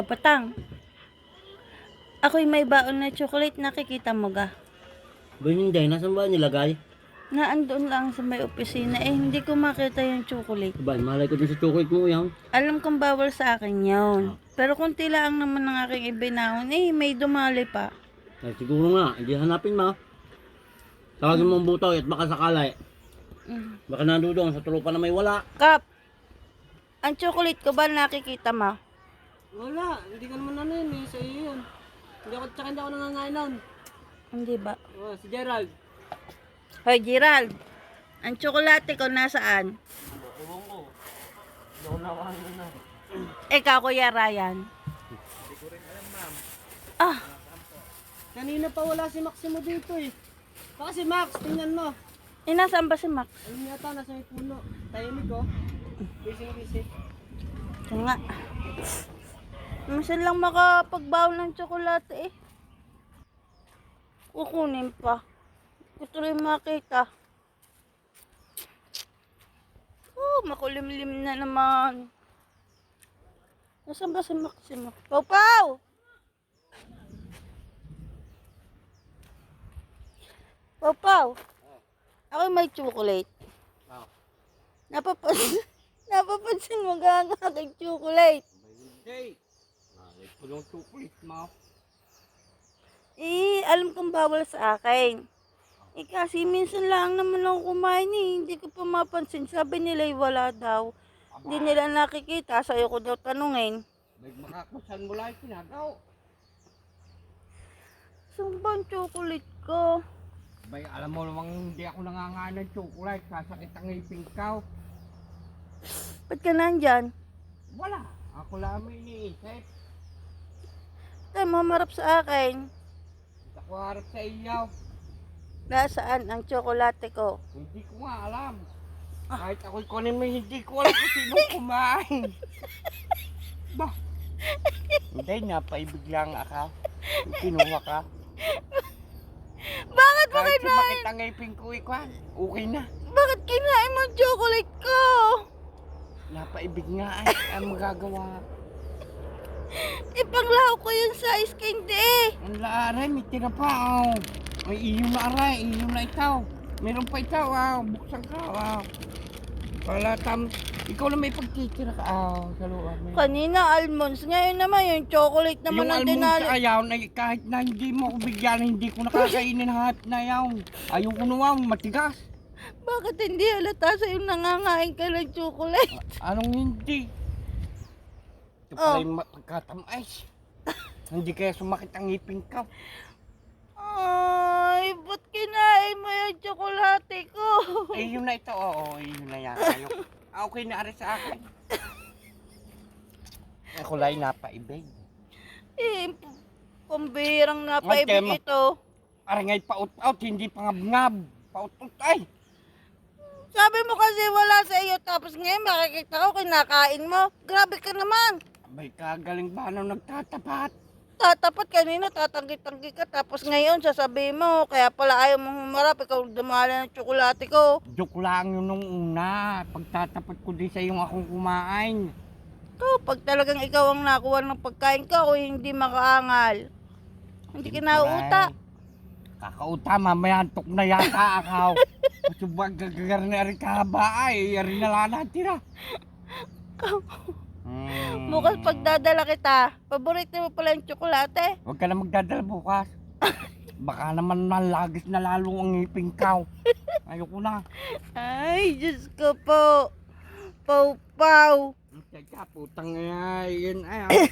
Kapatang, ako'y may baon na chocolate, nakikita mo ga? Ba hindi, nasan ba nilagay? Naandun lang sa may opisina, hindi ko makita yung chocolate. Ba, malay ko din sa chocolate mo yan. Alam kong bawal sa akin yun. Pero kunti lang naman ng aking ibinaon, may dumali pa. Ay, siguro nga, hindi hanapin mo. Tawagin mo ang buto at baka sakala baka nandoon sa tropa na may wala. Kap, ang chocolate ko ba nakikita mo? Wala, hindi ka naman sa iyo yun. Tsaka hindi ako nangangain nun. Hindi ba? Oh, si Gerald. Hoy Gerald, ang tsokolate ko nasaan? Ewan ko. Hindi ako nakain na. Ikaw, Kuya Ryan. Hindi ko rin alam, ma'am. Ah, Kanina pa wala si Maximo dito eh. Baka si Max, tingnan mo. nasaan ba si Max? Ayun yata, nasa may puno. Tahimik ko. Busy. Ito nga. Minsan lang makapagbaw ng tsokolate Kukunin pa. Gusto rin makita. Makulimlim na naman. Nasaan ba si Maximo? Pau Pau! Pau Pau! Ako'y may chocolate. Napapansin mo ga ang aking chocolate. Hindi. Malay ko yung chocolate mo. Alam kong bawal sa akin. Kasi minsan lang naman ako kumain hindi ko pa mapansin. Sabi nila wala daw. Hindi nila nakikita. Sa'yo ko daw tanungin. May makakusan mo lang kinagaw. Saan ba ang chocolate ko? Bay, alam mo namang hindi ako nangangain ng chocolate. Sasakit ang iping ko. Ba't ka nandyan? Wala. Ako lang may iniisip. Tayo mamarap sa akin. Hindi ako harap sa iyo. Nasaan ang tsokolate ko? Hindi ko nga alam. Kahit ako'y kunin mo, hindi ko alam kung sino kumain. Ba? Hindi, napaibig lang ako. Kinuha ka. Bakit mo Kahit kinain? sumakit ang ngipin ko, ikwan. Okay na. Bakit kinain mo ang chocolate ko? Napaibig nga ay. Ang magagawa. Ipanglaw ko yung size candy Ang laaray, may tira pa. Oh. May iyo na aray, iyo na itaw. Meron pa itaw, buksan ka. Wala ikaw na may pagtitira ka sa loob. Kanina almonds, ngayon naman yung chocolate naman Yung ang almond dinali. sa ayaw, kahit na hindi mo ako bigyan, hindi ko nakakainin lahat na yaw. Ayaw ko naman, matigas. Bakit hindi halata sa'yo nangangain ka ng chocolate? Anong hindi? Ito pala yung pagkatamay. Hindi kaya sumakit ang ngipin ka. Ay, ba't kinain mo yung tsokolate ko? Yun na ito, yun na yan. Okay na ari sa akin. Ako lang napaibig. Pambihirang napaibig ito. Arangay paut-out, hindi pangab-ngab. Paut-out ay. Sabi mo kasi wala sa iyo, tapos ngayon makikita ko kinakain mo. Grabe ka naman. Abay, kagaling ba nung nagtatapat? Tatapat kanina, tatanggi-tanggi ka, tapos ngayon sasabihin mo, kaya pala ayaw mong humarap, ikaw dumala ng tsokolate ko. Joke lang yun nung una. Pagtatapat ko din sa yung akong kumain. Pag talagang ikaw ang nakuha ng pagkain ka, o hindi makaangal. Hindi ka nauuta. Kakauta, mamaya antok na yata ako. Subag gagar na rin kahaba ay, rin na lang natira. Bukas pagdadala kita, paborito mo pala yung tsokolate. Huwag ka na magdadala bukas. Baka naman nalagis na lalo ang ngipin ka. Ayoko na. Ay, Diyos ko po. Pau-pau. Teka, putang yan ay.